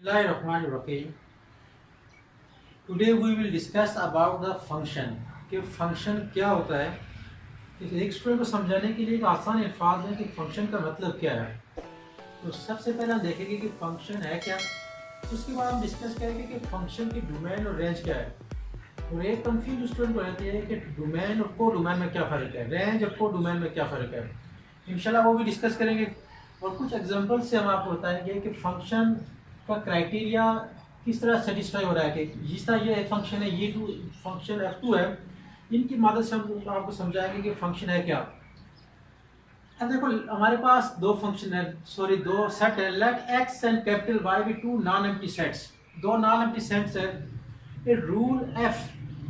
Bismillahirrahmanirrahim. Today we will discuss about the function कि function क्या होता है। एक स्टूडेंट को समझाने के लिए एक आसान अल्फाज है कि फंक्शन का मतलब क्या है। तो सबसे पहले हम देखेंगे कि फंक्शन है क्या, उसके बाद हम डिस्कस करेंगे कि फंक्शन की डोमेन और रेंज क्या है। और एक कंफ्यूज स्टूडेंट को रहती है कि डोमेन और को डोमेन में क्या फ़र्क है, रेंज और को डोमेन में क्या फ़र्क है। इंशाल्लाह वो भी डिस्कस करेंगे और कुछ एग्जांपल से हम आपको बताएंगे कि फंक्शन का क्राइटेरिया किस तरह सेटिस्फाई हो रहा है। कि जिस तरह ये एक फंक्शन है, ये टू फंक्शन F2 है, इनकी मदद से हम आपको समझाएंगे कि फंक्शन है क्या। अब देखो हमारे पास दो फंक्शन है, सॉरी दो सेट है। Let x and capital Y be two non empty sets. दो नॉन एम्प्टी सेट्स है। A rule f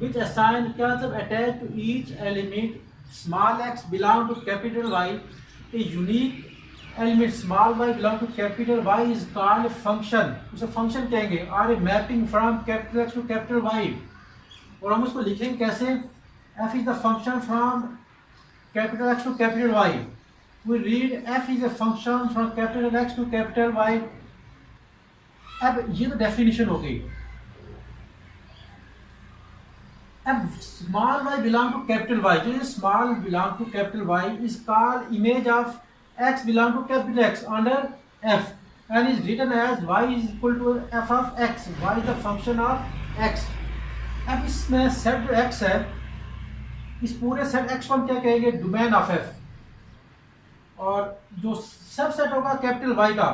which assign क्या मतलब attach to each element small x belong to capital Y, a unique element small y belong to capital Y is called function. उसे function कहेंगे। Are a mapping from capital X to capital Y। और हम उसको लिखेंगे कैसे, f is the function from capital X to capital Y। We read f is a function from capital X to capital Y। अब ये तो definition हो गई। अब small y belong to capital Y, जो small belong to capital Y is called image of x belong to capital X under f and is written as y is equal to f of x. y is the function of x. अब इसमें set जो x है, इस पूरे set x को हम क्या कहेंगे, डोमेन ऑफ f। और जो सबसेट होगा कैपिटल y का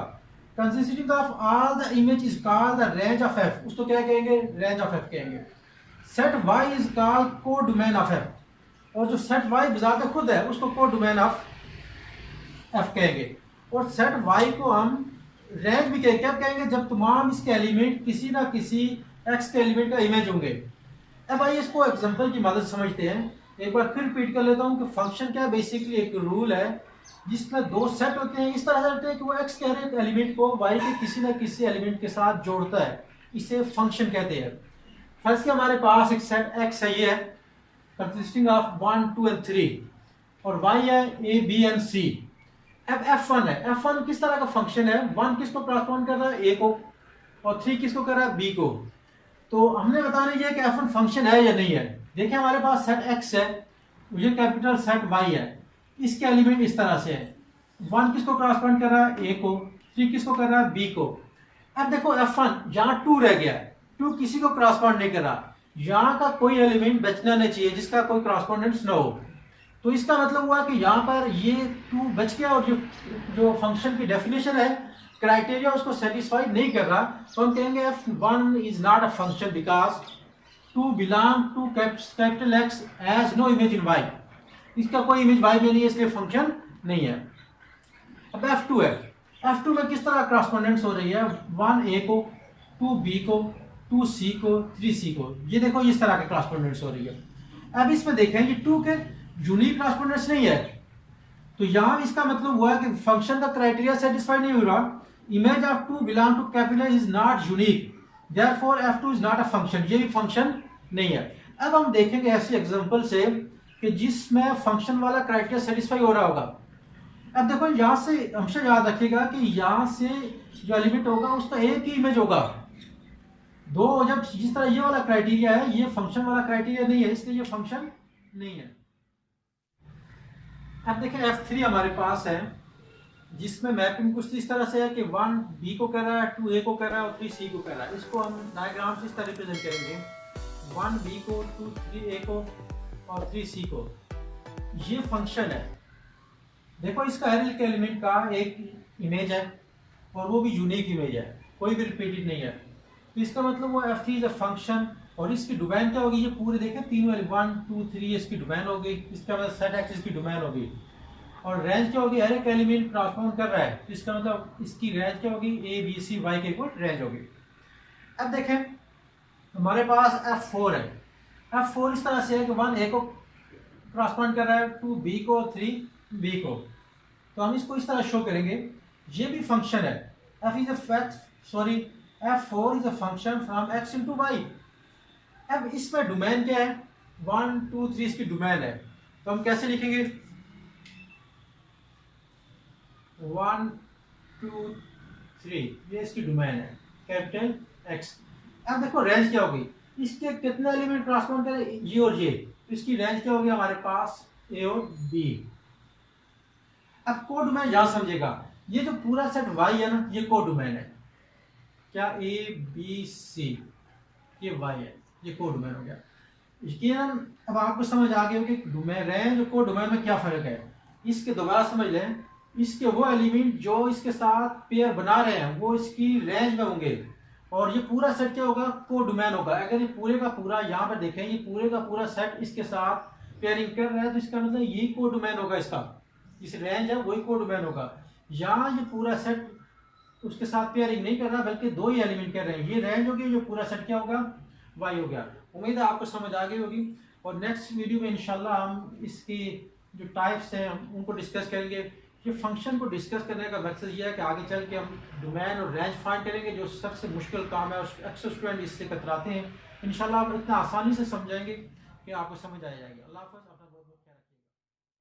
consisting of all the image is called the range of f। उसको क्या कहेंगे, रेंज ऑफ f कहेंगे। सेट y इज कॉल्ड को डोमेन ऑफ f। और जो सेट y बिजाते खुद है उसको को डोमेन ऑफ f कहेंगे। और सेट y को हम रेंज भी कहेंगे। क्या कहेंगे, जब तमाम इसके एलिमेंट किसी ना किसी x के एलिमेंट का इमेज होंगे। अब आइए इसको एग्जांपल की मदद समझते हैं। एक बार फिर रिपीट कर लेता हूँ कि फंक्शन क्या है। बेसिकली एक रूल है जिसमें दो सेट होते हैं। इस तरह से होते हैं कि वो x के हर एक एलिमेंट को y के किसी ना किसी एलिमेंट के साथ जोड़ता है। इसे फंक्शन कहते हैं। फर्स्ट के हमारे पास एक सेट x है, ये है कंसिस्टिंग ऑफ 1 2 एंड 3 और y है a b एंड c। अब F1 है। F1 किस तरह का फंक्शन है, 1 किसको कॉरस्पॉन्ड कर रहा है, A को, और 3 किसको कर रहा है, B को। तो हमने बताना ये कि F1 फंक्शन है या नहीं है। देखिए हमारे पास सेट X है, ये कैपिटल सेट Y है, इसके एलिमेंट इस तरह से है। 1 किसको कॉरस्पॉन्ड कर रहा है, A को, 3 किसको कर रहा है, B को। अब देखो F1 यहाँ 2 रह गया है, 2 किसी को कॉरस्पॉन्ड नहीं कर रहा। यहाँ का कोई एलिमेंट बचना नहीं चाहिए जिसका कोई कॉरस्पॉन्डेंस न हो। तो इसका मतलब हुआ कि यहाँ पर ये 2 बच गया और जो फंक्शन की डेफिनेशन है, क्राइटेरिया उसको सेटिस्फाई नहीं कर रहा। तो हम कहेंगे F1 is not a function because 2 belong to capital X has no image in Y। इसका कोई इमेज Y में नहीं है, इसलिए फंक्शन नहीं है। अब F2 है। F2 में किस तरह कॉरस्पॉन्डेंस हो रही है, 1 A को, 2 B को, 2 C को, 3 C को। ये देखो इस तरह की कॉरस्पॉन्डेंस हो रही है। अब इसमें देखें ये 2 के यूनिक कॉरस्पॉन्डेंस नहीं है। तो यहां इसका मतलब हुआ कि फंक्शन का क्राइटेरिया सेटिस्फाई नहीं हो रहा। Image of 2 belong to capital is not unique, therefore F2 is not a function. ये भी फंक्शन नहीं है। अब हम देखेंगे ऐसे एग्जांपल से कि जिसमें फंक्शन वाला क्राइटेरिया सेटिस्फाई हो रहा होगा। अब देखो यहां से हमेशा याद रखिएगा कि यहां से जो एलिमेंट होगा उसका एक ही इमेज होगा। दो जब जिस तरह ये वाला क्राइटेरिया है, ये फंक्शन वाला क्राइटेरिया नहीं है, इसलिए ये फंक्शन नहीं है। अब देखें F3 हमारे पास है जिसमें मैपिंग कुछ इस तरह से है कि 1 B को कर रहा है, 2 A को कर रहा है और 3 C को कर रहा है। इसको हम डायग्राम से इस तरह रिप्रेजेंट करेंगे, 1 B को, 2 3 A को और 3 C को। ये फंक्शन है। देखो इसका हर एक एलिमेंट का एक इमेज है और वो भी यूनिक इमेज है, कोई भी रिपीटेड नहीं है। तो इसका मतलब वो F3 इज अ फंक्शन। और इसकी डोमेन क्या होगी, ये पूरे देखें तीन वाली 1 2 3 इसकी डोमेन होगी। इसका मतलब सेट X इसकी डोमेन होगी। और रेंज क्या होगी, हर एक एलिमेंट ट्रांसफॉर्म कर रहा है तो इसका मतलब इसकी रेंज क्या होगी, A B C Y के इक्वल रेंज होगी। अब देखें हमारे पास F4 है। F4 इस तरह से है कि 1 A को ट्रांसफॉर्म कर रहा है, 2 B को, 3 B को। तो हम इसको इस तरह शो करेंगे, ये भी फंक्शन है। F4 is a function from X into Y। अब इसमें डोमेन क्या है, 1 2 3 इसकी डोमेन है। तो हम कैसे लिखेंगे, 1 2 3 ये इसकी डोमेन है। Capital x. अब देखो रेंज क्या होगी, इसके कितने एलिमेंट ट्रांसफॉर्म करें, ये और ये, तो इसकी रेंज क्या होगी हमारे पास, ए और बी। अब कोड डोमेन यहां समझेगा, ये जो पूरा सेट वाई है ना, ये कोड डोमेन है, क्या ए बी सी, ये वाई है, ये कोड डोमेन हो गया। यकीनन अब आपको समझ आ गया कि डोमेन रेंज और कोड डोमेन में क्या फर्क है। इसके दोबारा समझ लें, इसके वो एलिमेंट जो इसके साथ पेयर बना रहे हैं वो इसकी रेंज में होंगे, और ये पूरा सेट क्या होगा, कोड डोमेन होगा। अगर ये पूरे का पूरा यहाँ पर देखें, ये पूरे का पूरा सेट इसके साथ पेयरिंग कर रहा है, तो इसका मतलब यही कोड डोमेन होगा, इसका इस रेंज है वही कोड डोमेन होगा। यहाँ ये पूरा सेट उसके साथ पेयरिंग नहीं कर रहा, बल्कि दो ही एलिमेंट कर रहे हैं, ये रेंज होगी, जो पूरा सेट क्या होगा, वाई हो गया। उम्मीद है आपको समझ आ गई होगी, और नेक्स्ट वीडियो में इंशाल्लाह हम इसकी जो टाइप्स हैं उनको डिस्कस करेंगे। ये फंक्शन को डिस्कस करने का मकसद ये है कि आगे चल के हम डोमेन और रेंज फाइंड करेंगे, जो सबसे मुश्किल काम है, अक्सर स्टूडेंट इससे कतराते हैं। इंशाल्लाह आप इतना आसानी से समझाएंगे कि आपको समझ आ जाएगी। अल्लाह हाफ़िज़, अपना बहुत बहुत ख्याल रखिए।